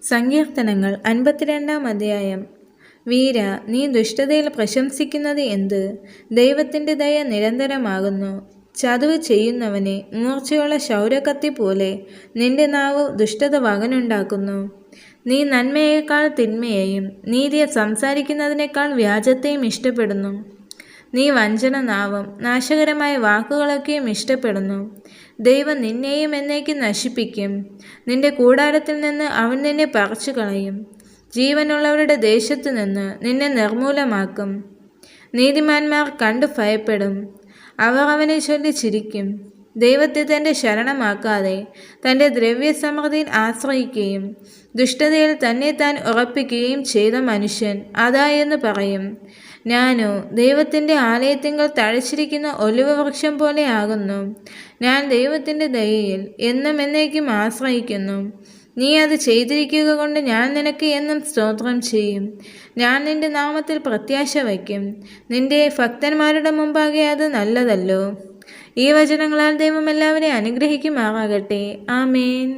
സങ്കീർത്തനങ്ങൾ 52-ാം അധ്യായം. വീര, നീ ദുഷ്ടതയിൽ പ്രശംസിക്കുന്നത് എന്ത്? ദൈവത്തിൻ്റെ ദയ നിരന്തരമാകുന്നു. ചതുവ് ചെയ്യുന്നവനെ മൂർച്ചയുള്ള ശൗരക്കത്തി പോലെ നിന്റെ നാവ് ദുഷ്ടത വകനുണ്ടാക്കുന്നു. നീ നന്മയേക്കാൾ തിന്മയെയും നീതിയെ സംസാരിക്കുന്നതിനേക്കാൾ വ്യാജത്തെയും ഇഷ്ടപ്പെടുന്നു. നീ വഞ്ചന നാവും നാശകരമായ വാക്കുകളൊക്കെയും ഇഷ്ടപ്പെടുന്നു. ദൈവം നിന്നെയും എന്നേക്കും നശിപ്പിക്കും. നിന്റെ കൂടാരത്തിൽ നിന്ന് അവൻ നിന്നെ പറിച്ചു കളയും. ജീവനുള്ളവരുടെ ദേശത്തു നിന്ന് നിന്നെ നിർമൂലമാക്കും. നീതിമാന്മാർ കണ്ടു ഭയപ്പെടും. അവർ അവനെ ചൊല്ലി ചിരിക്കും. ദൈവത്തെ തൻ്റെ ശരണമാക്കാതെ തൻ്റെ ദ്രവ്യസമൃദ്ധിയിൽ ആശ്രയിക്കുകയും ദുഷ്ടതയിൽ തന്നെ താൻ ഉറപ്പിക്കുകയും ചെയ്ത മനുഷ്യൻ അതായെന്ന് പറയും. ഞാനോ ദൈവത്തിൻ്റെ ആലയത്തിങ്കൽ തഴച്ചിരിക്കുന്ന ഒലിവ് വൃക്ഷം പോലെ ആകുന്നു. ഞാൻ ദൈവത്തിൻ്റെ ദയയിൽ എന്നും എന്നേക്കും ആശ്രയിക്കുന്നു. നീ അത് ചെയ്തിരിക്കുക കൊണ്ട് ഞാൻ നിനക്ക് എന്നും സ്തോത്രം ചെയ്യും. ഞാൻ നിന്റെ നാമത്തിൽ പ്രത്യാശ വയ്ക്കും. നിന്റെ ഭക്തന്മാരുടെ മുമ്പാകെ അത് നല്ലതല്ലോ. ഈ വചനങ്ങളാൽ ദൈവം എല്ലാവരെയും അനുഗ്രഹിക്കുമാറാകട്ടെ. ആമേൻ.